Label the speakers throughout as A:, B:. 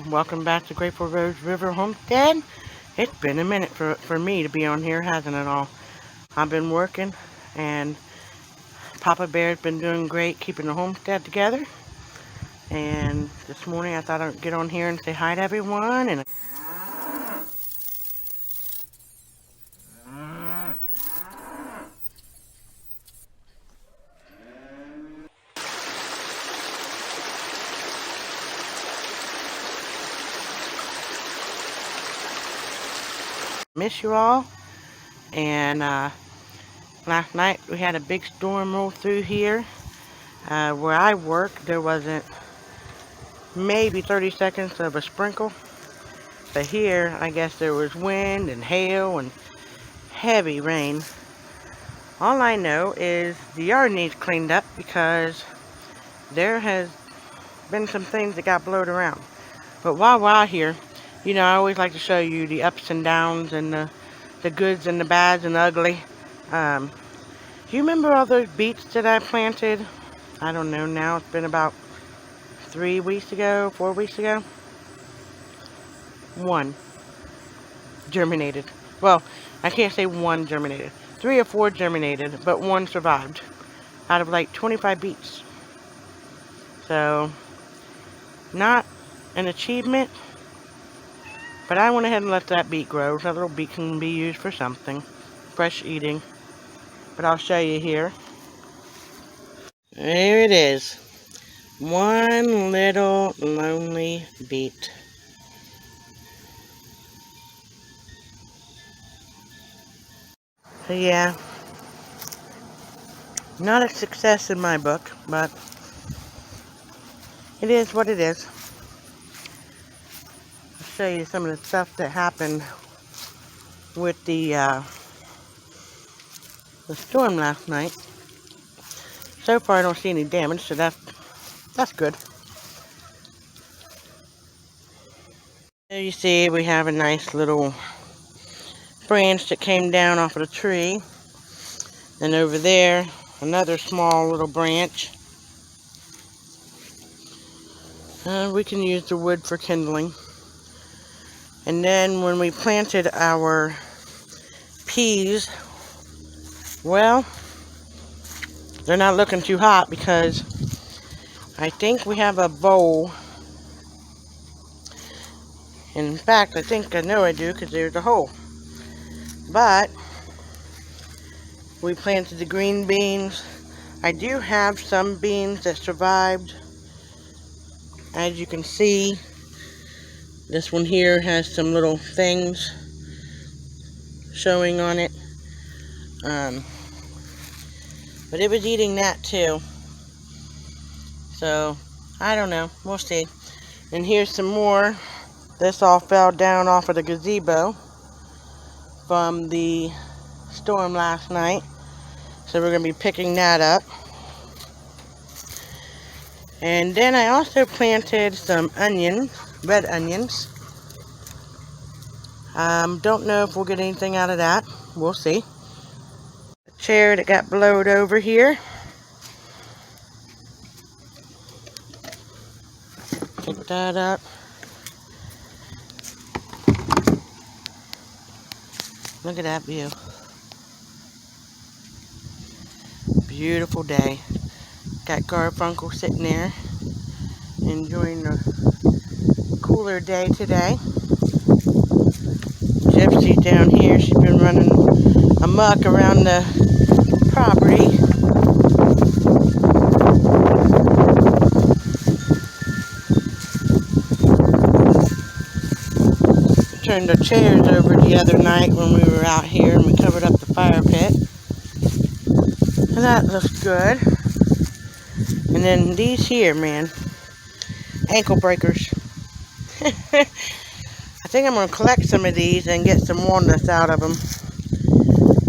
A: Welcome back to Grateful Rose River Homestead. It's been a minute for me to be on here, hasn't it all? I've been working, and Papa Bear's been doing great keeping the homestead together. And this morning I thought I'd get on here and say hi to everyone. And miss you all. And last night we had a big storm roll through here. Where I work, there wasn't maybe 30 seconds of a sprinkle. But here, I guess there was wind and hail and heavy rain. All I know is the yard needs cleaned up because there has been some things that got blowed around. But while we're out here, I always like to show you the ups and downs and the goods and the bads and the ugly. Do you remember all those beets that I planted? I don't know now. It's been about 3 weeks ago, 4 weeks ago. One germinated. Well, I can't say one germinated. 3 or 4 germinated, but one survived out of like 25 beets. So, not an achievement, but I went ahead and let that beet grow. That little beet can be used for something. Fresh eating. But I'll show you here. There it is. One little lonely beet. So yeah, not a success in my book, but it is what it is. I'll show you some of the stuff that happened with the storm last night. So far I don't see any damage, so that's good. There you see we have a nice little branch that came down off of the tree. And over there, another small little branch. We can use the wood for kindling. And then when we planted our peas, well, they're not looking too hot because I think we have a bowl. In fact, I know I do because there's a hole. But we planted the green beans. I do have some beans that survived. As you can see, this one here has some little things showing on it. But it was eating that too. So, I don't know. We'll see. And here's some more. This all fell down off of the gazebo from the storm last night. So we're going to be picking that up. And then I also planted some onions, red onions. Don't know if we'll get anything out of that. We'll see. A chair that got blowed over here. Pick that up. Look at that view. Beautiful day. Got Garfunkel sitting there enjoying the cooler day today. Gypsy's down here. She's been running amok around the property. Turned the chairs over the other night when we were out here and we covered up the fire pit. And that looks good. And then these here, man, ankle breakers. I think I'm going to collect some of these and get some walnuts out of them.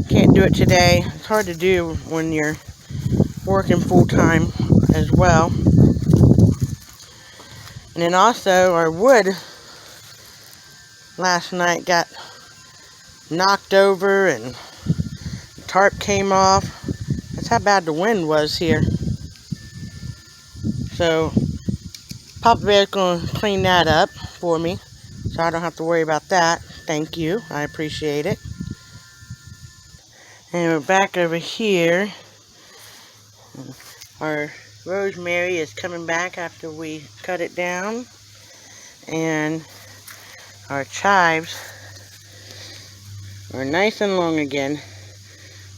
A: Can't do it today. It's hard to do when you're working full time as well. And then also our wood last night got knocked over and the tarp came off. That's how bad the wind was here. So Papa Bear's going to clean that up for me, so I don't have to worry about that. Thank you. I appreciate it. And we're back over here. Our rosemary is coming back after we cut it down. And our chives are nice and long again.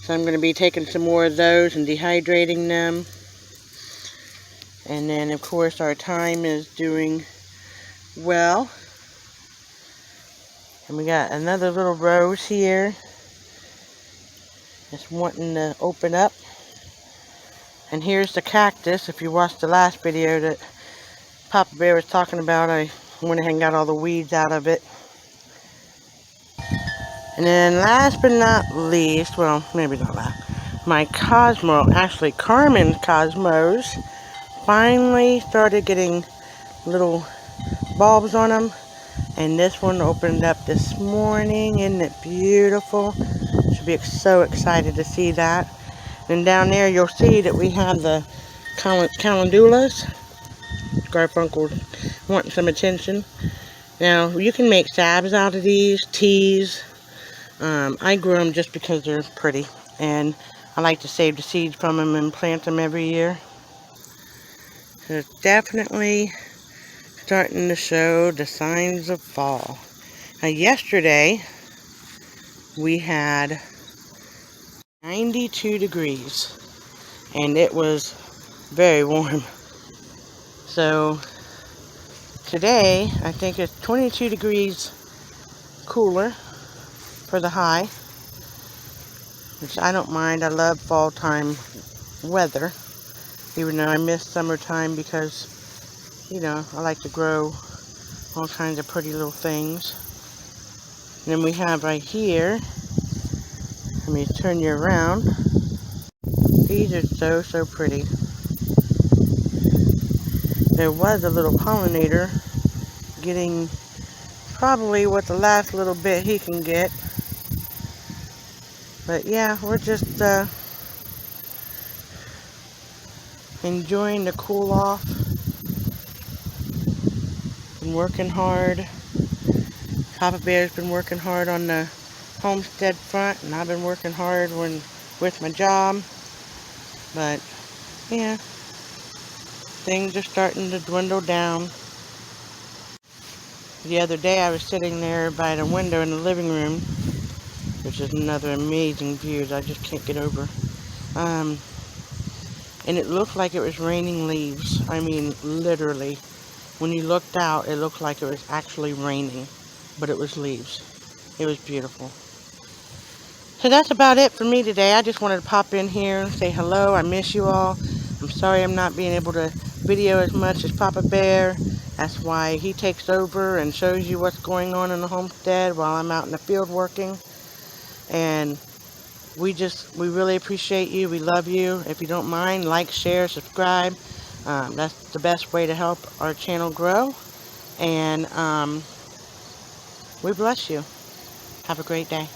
A: So I'm going to be taking some more of those and dehydrating them. And then of course our thyme is doing well. And we got another little rose here. Just wanting to open up. And here's the cactus. If you watched the last video that Papa Bear was talking about, I went ahead and got all the weeds out of it. And then last but not least, well, maybe not last, my actually Carmen's cosmos finally started getting little bulbs on them. And this one opened up this morning. Isn't it beautiful? Should be so excited to see that. And down there you'll see that we have the calendulas. Garfunkel's wanting some attention. Now you can make salves out of these, teas. I grow them just because they're pretty. And I like to save the seeds from them and plant them every year. So it's definitely starting to show the signs of fall. Now yesterday we had 92 degrees and it was very warm. So today I think it's 22 degrees cooler for the high, which I don't mind. I love fall time weather, even though I miss summertime because, you know, I like to grow all kinds of pretty little things. And then we have right here, let me turn you around. These are so pretty. There was a little pollinator getting probably what the last little bit he can get. But yeah, we're just enjoying the cool off. Been working hard. Papa Bear's been working hard on the homestead front, and I've been working hard with my job. But yeah, things are starting to dwindle down. The other day I was sitting there by the window in the living room, which is another amazing view that I just can't get over. And it looked like it was raining leaves. I mean, literally. When you looked out, it looked like it was actually raining, but it was leaves. It was beautiful. So that's about it for me today. I just wanted to pop in here and say hello. I miss you all. I'm sorry I'm not being able to video as much as Papa Bear. That's why he takes over and shows you what's going on in the homestead while I'm out in the field working. And we really appreciate you. We love you. If you don't mind, like, share, subscribe. That's the best way to help our channel grow. And we bless you. Have a great day.